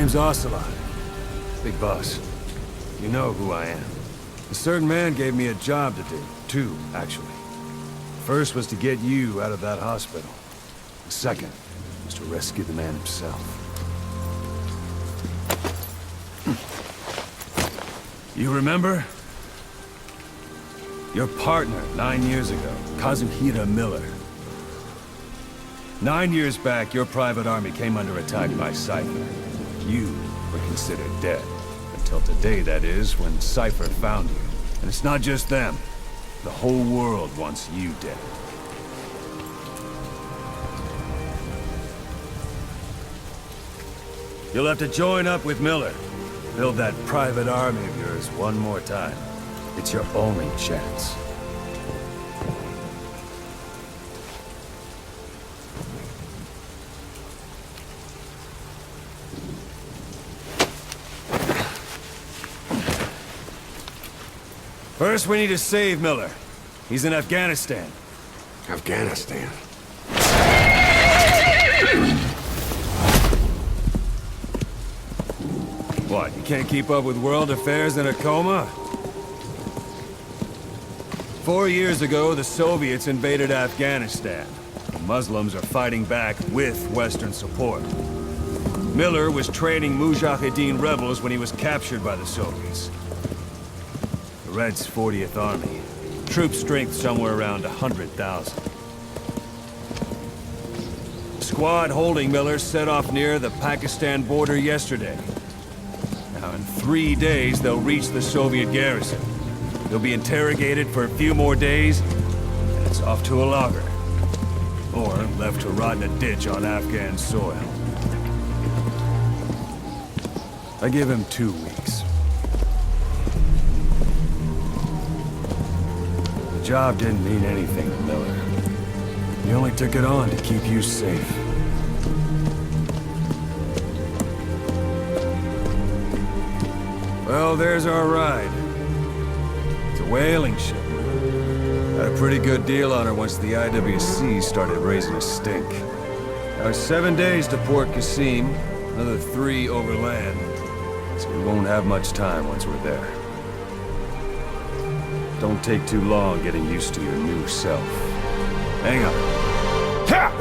name's Ocelot. Big boss. You know who I am. A certain man gave me a job to do. Two, actually. First was to get you out of that hospital. The second was to rescue the man himself. You remember? Your partner, 9 years ago, Kazuhira Miller. 9 years back, your private army came under attack by Cypher. You were considered dead. Until today, that is, when Cypher found you. And it's not just them. The whole world wants you dead. You'll have to join up with Miller. Build that private army of yours one more time. It's your only chance. First, we need to save Miller. He's in Afghanistan. Afghanistan? What, you can't keep up with world affairs in a coma? 4 years ago, the Soviets invaded Afghanistan. The Muslims are fighting back with Western support. Miller was training Mujahideen rebels when he was captured by the Soviets. The Reds' 40th Army. Troop strength somewhere around 100,000. The squad holding Miller set off near the Pakistan border yesterday. Now, in 3 days, they'll reach the Soviet garrison. They'll be interrogated for a few more days, and it's off to a lager. Or left to rot in a ditch on Afghan soil. I give him 2 weeks. The job didn't mean anything to Miller. He only took it on to keep you safe. Well, there's our ride. It's a whaling ship. Had a pretty good deal on her once the IWC started raising a stink. Now it's 7 days to Port Qasim, another 3 overland. So we won't have much time once we're there. Don't take too long getting used to your new self. Hang on. Ha!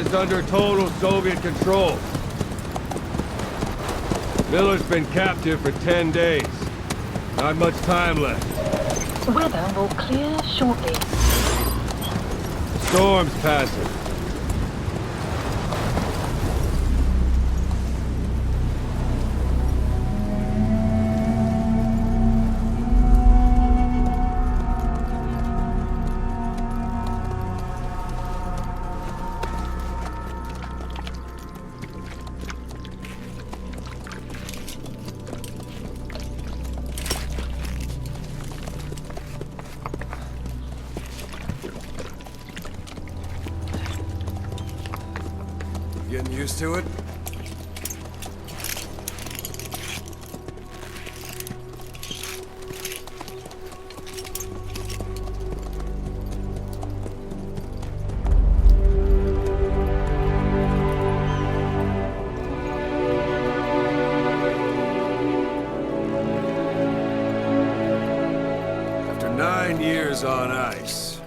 is under total Soviet control. Miller's been captive for 10 days. Not much time left. Weather will clear shortly. Storm's passing. Getting used to it? After 9 years on ice,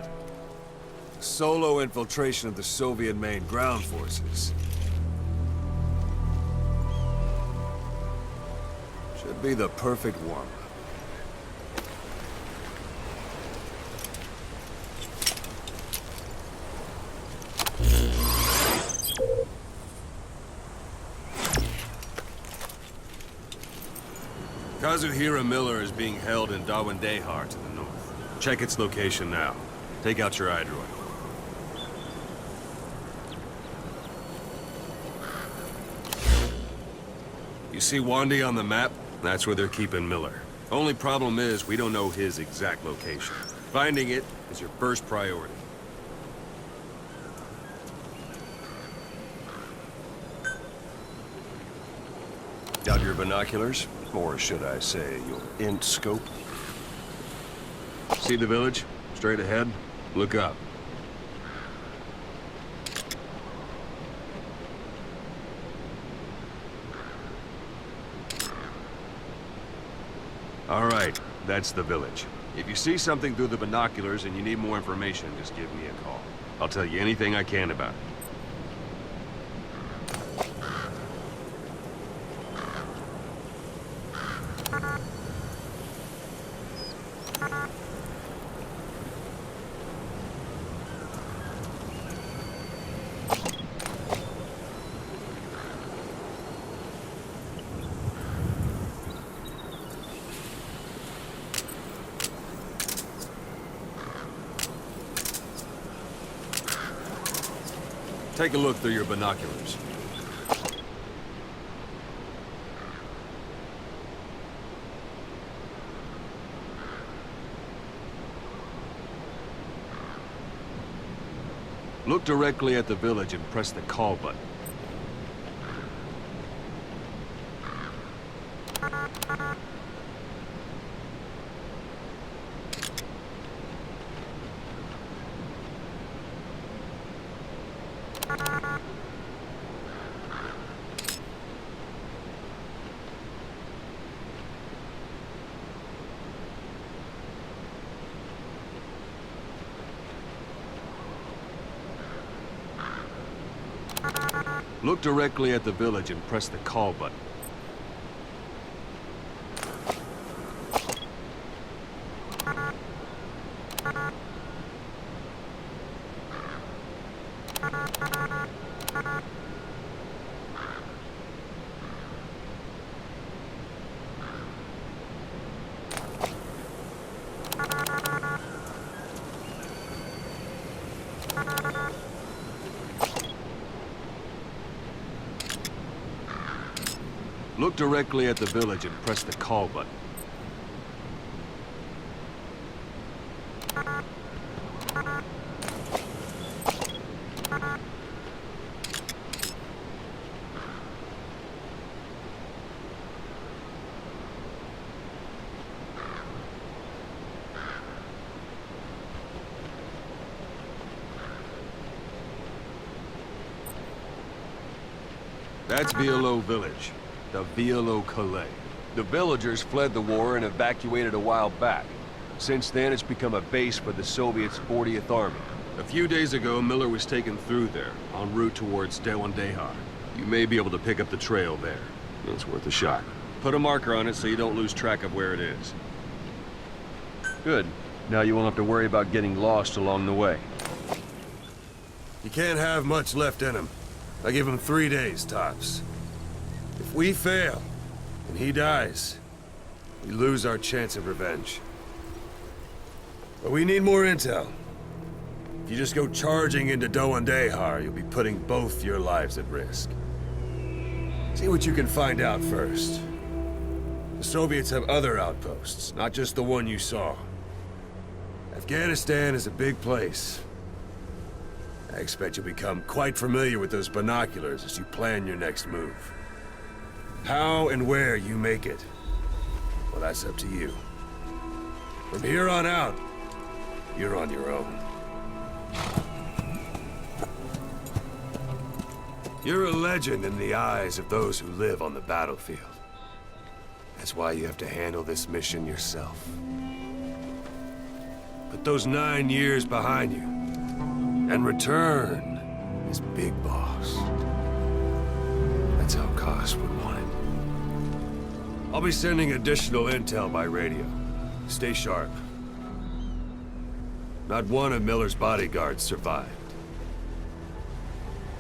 solo infiltration of the Soviet main ground forces should be the perfect warm-up. Kazuhira Miller is being held in Dawandehar to the north. Check its location now. Take out your iDroid. You see Wandi on the map? That's where they're keeping Miller. Only problem is, we don't know his exact location. Finding it is your first priority. Got your binoculars? Or should I say, your int scope? See the village? Straight ahead? Look up. All right, that's the village. If you see something through the binoculars and you need more information, just give me a call. I'll tell you anything I can about it. Take a look through your binoculars. Look directly at the village and press the call button. Look directly at the village and press the call button. Look directly at the village and press the call button. That's Violo Village. The Violo Calais. The villagers fled the war and evacuated a while back. Since then, it's become a base for the Soviets' 40th Army. A few days ago, Miller was taken through there, en route towards Dewandehar. You may be able to pick up the trail there. It's worth a shot. Put a marker on it so you don't lose track of where it is. Good. Now you won't have to worry about getting lost along the way. He can't have much left in him. I give him 3 days, tops. If we fail, and he dies, we lose our chance of revenge. But we need more intel. If you just go charging into Dewandehar, you'll be putting both your lives at risk. See what you can find out first. The Soviets have other outposts, not just the one you saw. Afghanistan is a big place. I expect you'll become quite familiar with those binoculars as you plan your next move. How and where you make it, well, that's up to you. From here on out, you're on your own. You're a legend in the eyes of those who live on the battlefield. That's why you have to handle this mission yourself. Put those 9 years behind you, and return as Big Boss. That's how Koss would want it. I'll be sending additional intel by radio. Stay sharp. Not one of Miller's bodyguards survived.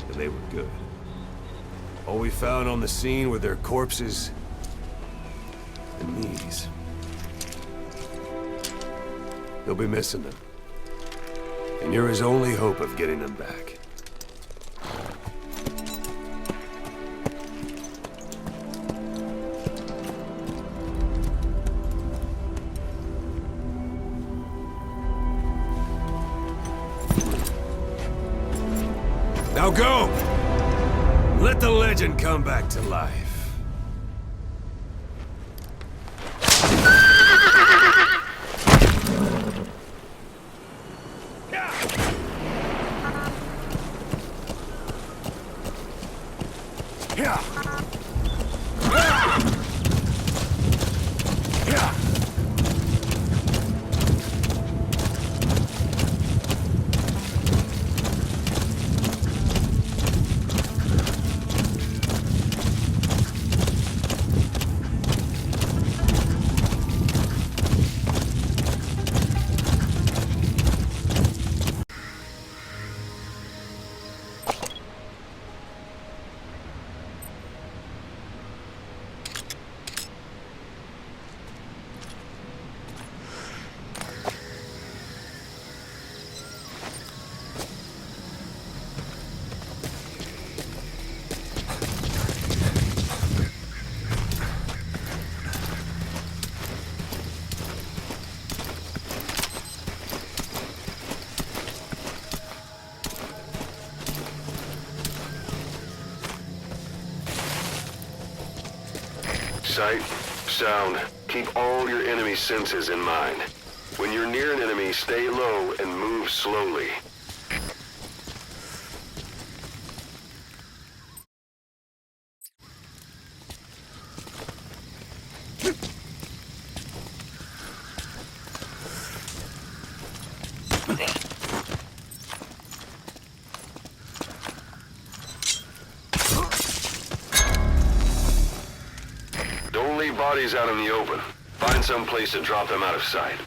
And they were good. All we found on the scene were their corpses and knees. You'll be missing them. And you're his only hope of getting them back. Now go! Let the legend come back to life. Sight, sound, keep all your enemy senses in mind. When you're near an enemy, stay low and move slowly. Bodies out in the open. Find some place to drop them out of sight.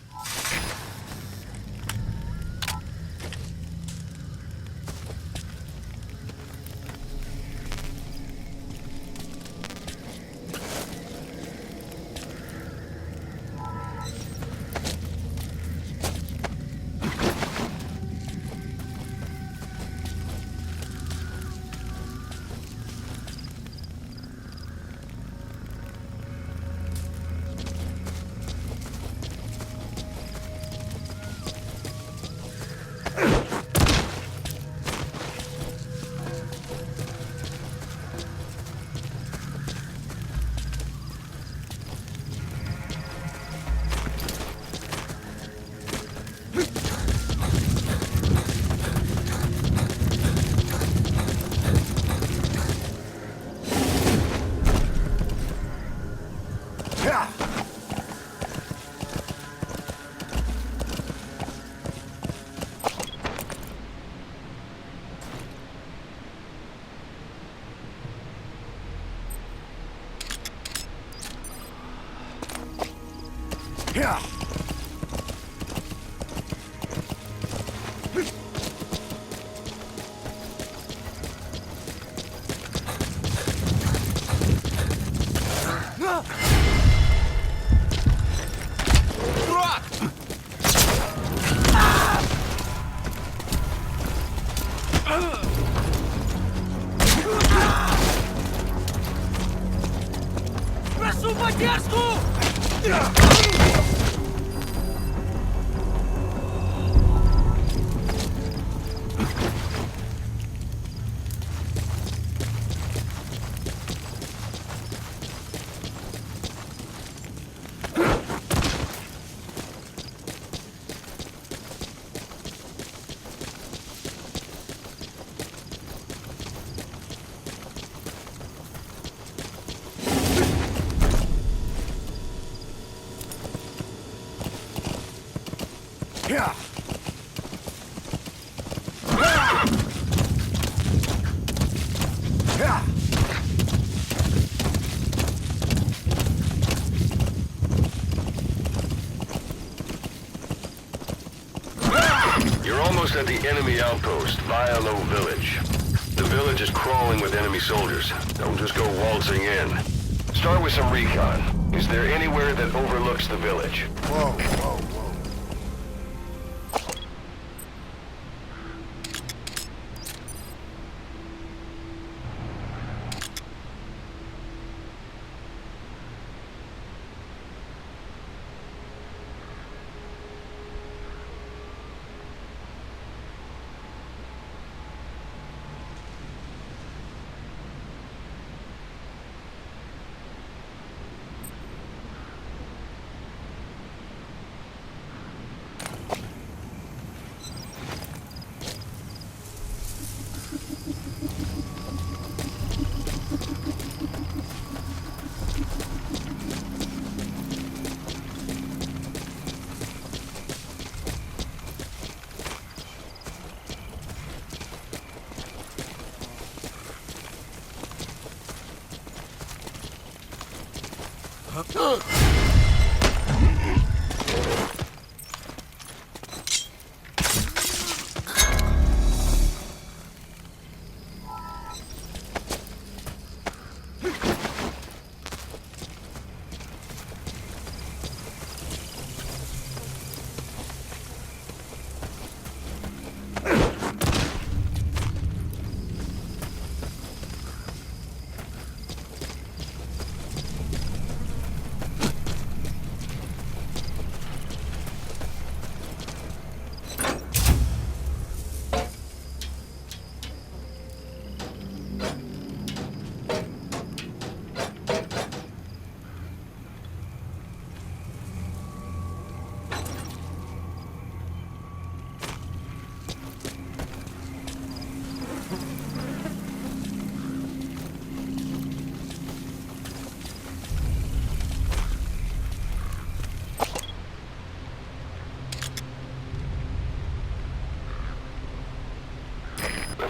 You're almost at the enemy outpost, Vialo Village. The village is crawling with enemy soldiers. Don't just go waltzing in. Start with some recon. Is there anywhere that overlooks the village? Whoa, whoa, whoa.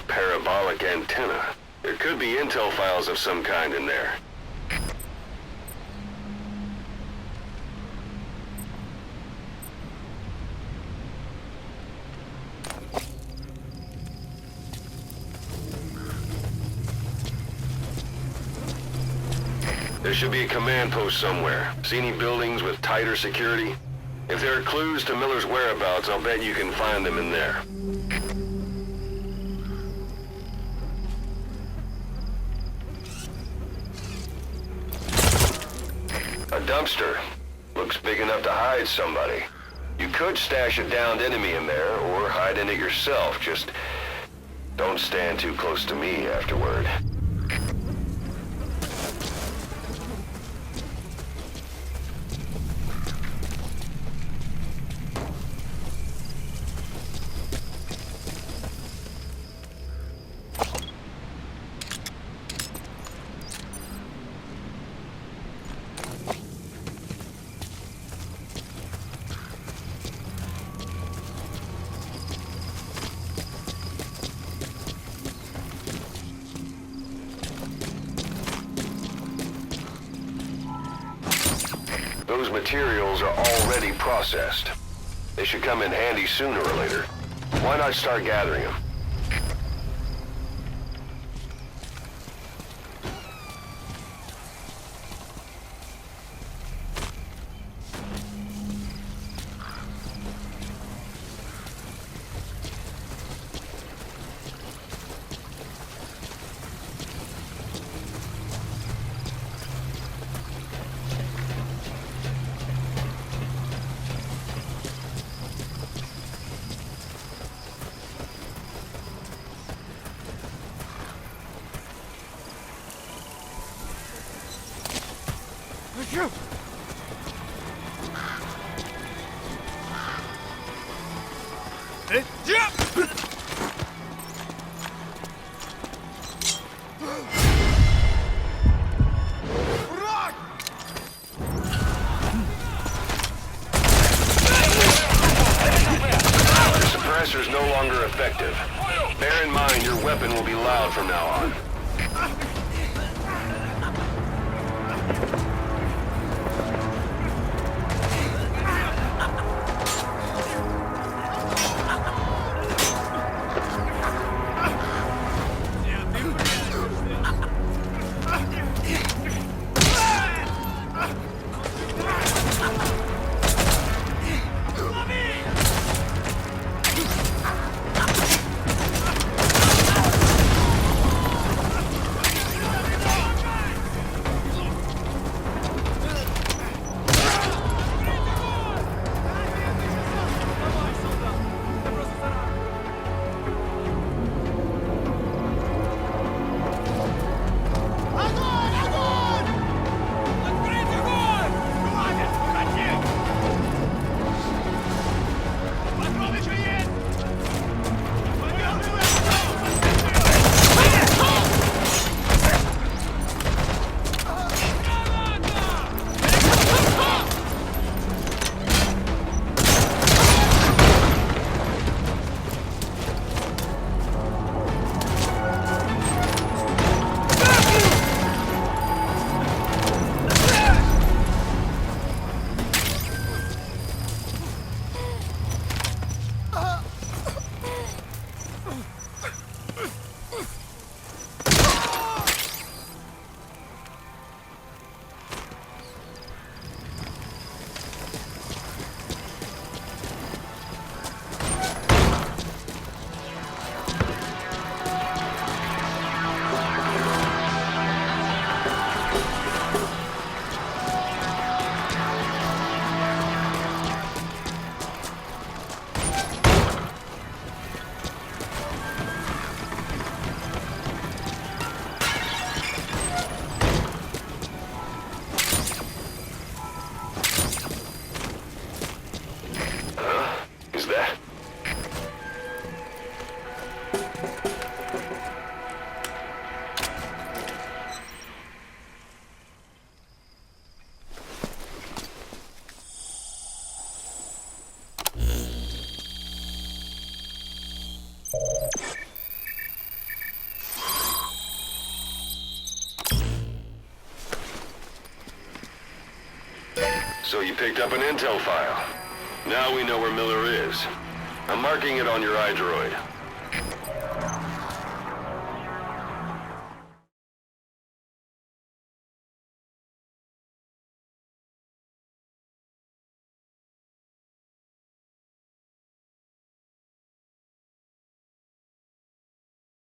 Parabolic antenna. There could be intel files of some kind in there. There should be a command post somewhere. See any buildings with tighter security? If there are clues to Miller's whereabouts, I'll bet you can find them in there. A dumpster. Looks big enough to hide somebody. You could stash a downed enemy in there, or hide in it yourself. Just don't stand too close to me afterward. Those materials are already processed. They should come in handy sooner or later. Why not start gathering them? No longer effective. Bear in mind your weapon will be loud from now on. So you picked up an intel file. Now we know where Miller is. I'm marking it on your iDroid.